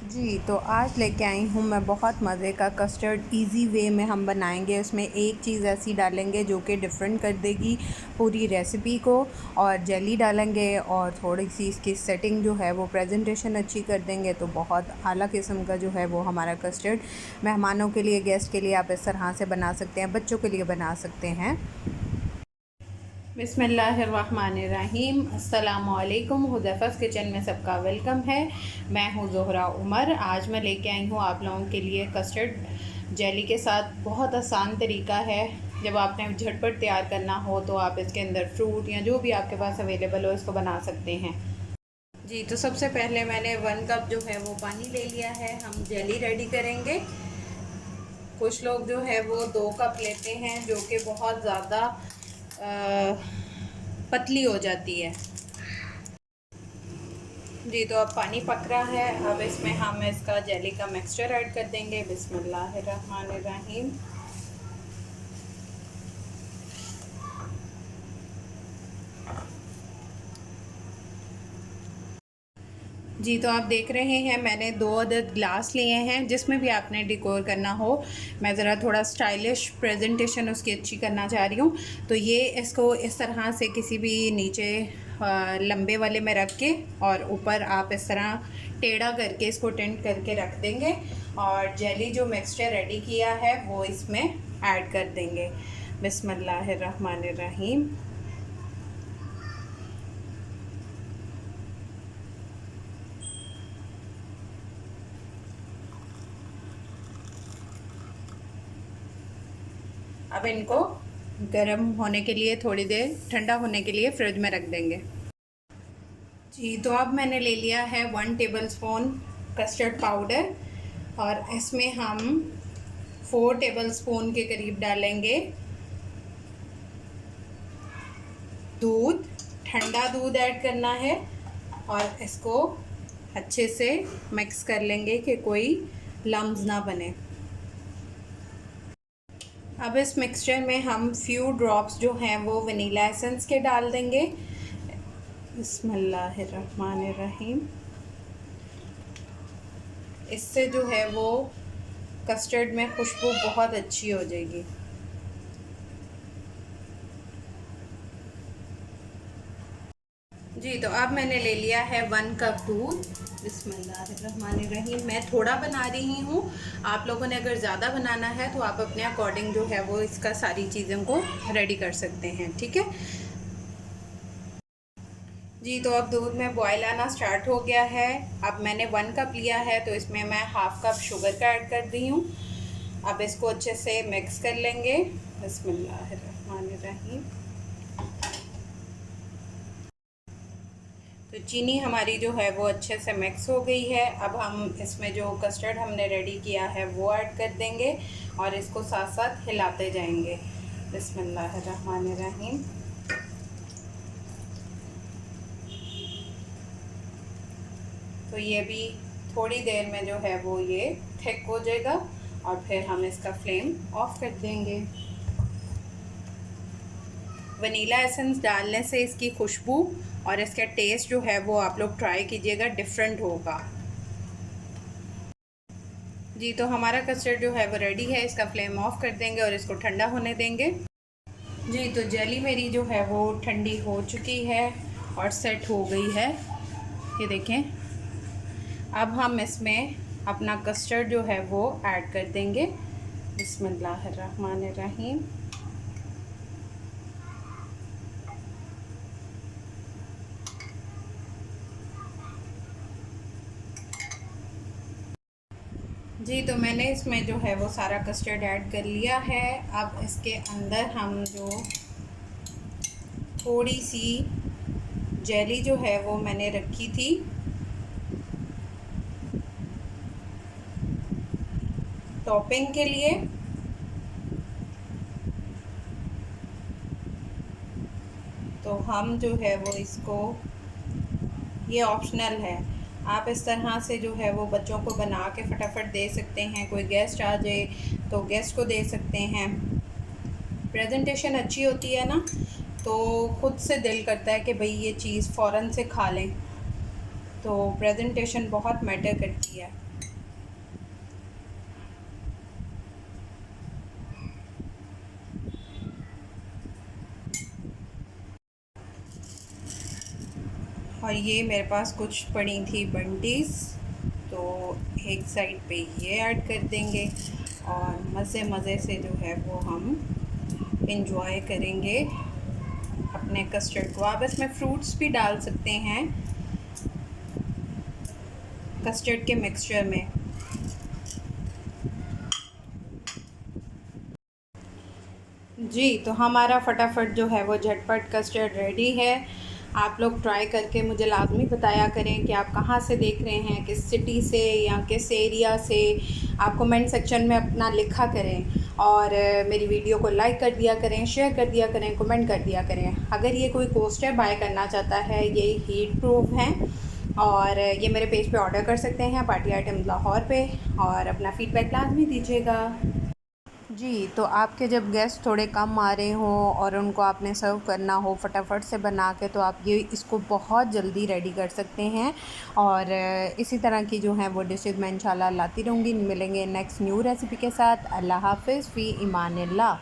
जी, तो आज लेके आई हूँ मैं बहुत मज़े का कस्टर्ड इजी वे में हम बनाएंगे। उसमें एक चीज़ ऐसी डालेंगे जो कि डिफरेंट कर देगी पूरी रेसिपी को, और जेली डालेंगे और थोड़ी सी इसकी सेटिंग जो है वो प्रेजेंटेशन अच्छी कर देंगे। तो बहुत आला किस्म का जो है वो हमारा कस्टर्ड मेहमानों के लिए, गेस्ट के लिए आप इस तरह से बना सकते हैं, बच्चों के लिए बना सकते हैं। बिस्मिल्लाहिर्रहमानिर्रहीम। अस्सलामुअलैकुम। हुज़ैफ़ा's किचन में सबका वेलकम है। मैं हूँ ज़ोहरा उमर। आज मैं लेके आई हूँ आप लोगों के लिए कस्टर्ड जेली के साथ। बहुत आसान तरीका है। जब आपने झटपट तैयार करना हो तो आप इसके अंदर फ्रूट या जो भी आपके पास अवेलेबल हो इसको बना सकते हैं। जी, तो सबसे पहले मैंने 1 कप जो है वो पानी ले लिया है। हम जेली रेडी करेंगे। कुछ लोग जो है वो 2 कप लेते हैं, जो कि बहुत ज़्यादा पतली हो जाती है। जी, तो अब पानी पक रहा है। अब इसमें हम इसका जेली का मिक्सचर ऐड कर देंगे। बिस्मिल्लाहिर्रहमानिर्रहीम। जी, तो आप देख रहे हैं मैंने 2 अदद ग्लास लिए हैं। जिसमें भी आपने डेकोर करना हो, मैं ज़रा थोड़ा स्टाइलिश प्रेजेंटेशन उसकी अच्छी करना चाह रही हूँ, तो ये इसको इस तरह से किसी भी नीचे लंबे वाले में रख के और ऊपर आप इस तरह टेढ़ा करके इसको टेंट करके रख देंगे और जेली जो मिक्सचर रेडी किया है वो इसमें ऐड कर देंगे। बिस्मिल्लाहिर्रहमानिर्रहीम। अब इनको गर्म होने के लिए, थोड़ी देर ठंडा होने के लिए फ्रिज में रख देंगे। जी, तो अब मैंने ले लिया है 1 टेबलस्पून कस्टर्ड पाउडर और इसमें हम 4 टेबलस्पून के करीब डालेंगे दूध। ठंडा दूध ऐड करना है और इसको अच्छे से मिक्स कर लेंगे कि कोई लम्स ना बने। अब इस मिक्सचर में हम फ्यू ड्रॉप्स जो हैं वो वनीला एसेंस के डाल देंगे। बिस्मिल्लाहिर्रहमानिर्रहीम। इससे जो है वो कस्टर्ड में खुशबू बहुत अच्छी हो जाएगी। जी, तो अब मैंने ले लिया है 1 कप दूध। बिस्मिल्लाहिर्रहमानिर्रहीम। मैं थोड़ा बना रही हूँ, आप लोगों ने अगर ज़्यादा बनाना है तो आप अपने अकॉर्डिंग जो है वो इसका सारी चीज़ों को रेडी कर सकते हैं, ठीक है। जी, तो अब दूध में बॉयल आना स्टार्ट हो गया है। अब मैंने 1 कप लिया है तो इसमें मैं हाफ़ कप शुगर का ऐड कर दी हूँ। अब इसको अच्छे से मिक्स कर लेंगे। बिस्मिल्लाहिर्रहमानिर्रहीम। तो चीनी हमारी जो है वो अच्छे से मिक्स हो गई है। अब हम इसमें जो कस्टर्ड हमने रेडी किया है वो ऐड कर देंगे और इसको साथ साथ हिलाते जाएंगे। बिस्मिल्लाहिर्रहमानिर्रहीम। तो ये भी थोड़ी देर में जो है वो ये थिक हो जाएगा और फिर हम इसका फ्लेम ऑफ कर देंगे। वनीला एसेंस डालने से इसकी खुशबू और इसका टेस्ट जो है वो आप लोग ट्राई कीजिएगा, डिफरेंट होगा। जी, तो हमारा कस्टर्ड जो है वो रेडी है। इसका फ्लेम ऑफ कर देंगे और इसको ठंडा होने देंगे। जी, तो जेली मेरी जो है वो ठंडी हो चुकी है और सेट हो गई है, ये देखें। अब हम इसमें अपना कस्टर्ड जो है वो ऐड कर देंगे। बिस्मिल्लाहिर्रहमानिर्रहीम। जी, तो मैंने इसमें जो है वो सारा कस्टर्ड ऐड कर लिया है। अब इसके अंदर हम जो थोड़ी सी जेली जो है वो मैंने रखी थी, टॉपिंग के लिए, तो हम जो है वो इसको, ये ऑप्शनल है, आप इस तरह से जो है वो बच्चों को बना के फटाफट दे सकते हैं। कोई गेस्ट आ जाए तो गेस्ट को दे सकते हैं। प्रेजेंटेशन अच्छी होती है ना, तो खुद से दिल करता है कि भाई ये चीज़ फ़ौरन से खा लें। तो प्रेजेंटेशन बहुत मैटर करती है। और ये मेरे पास कुछ पड़ी थी बंटीज़, तो एक साइड पे ये ऐड कर देंगे और मज़े से जो है वो हम इंजॉय करेंगे अपने कस्टर्ड को। आप इसमें फ्रूट्स भी डाल सकते हैं कस्टर्ड के मिक्सचर में। जी, तो हमारा फटाफट जो है वो झटपट कस्टर्ड रेडी है। आप लोग ट्राई करके मुझे लाज़मी बताया करें कि आप कहाँ से देख रहे हैं, किस सिटी से या किस एरिया से। आप कमेंट सेक्शन में अपना लिखा करें और मेरी वीडियो को लाइक कर दिया करें, शेयर कर दिया करें, कमेंट कर दिया करें। अगर ये कोई कोस्टर बाय करना चाहता है, ये हीट प्रूफ हैं और ये मेरे पेज पे ऑर्डर कर सकते हैं पार्टी आइटम लाहौर पे, और अपना फ़ीडबैक लाज़मी दीजिएगा। जी, तो आपके जब गेस्ट थोड़े कम आ रहे हों और उनको आपने सर्व करना हो फटाफट से बना के, तो आप ये इसको बहुत जल्दी रेडी कर सकते हैं। और इसी तरह की जो हैं वो डिशेज़ मैं इंशाल्लाह लाती रहूँगी। मिलेंगे नेक्स्ट न्यू रेसिपी के साथ। अल्लाह हाफ़िज़ फ़ी इमानिल्लाह।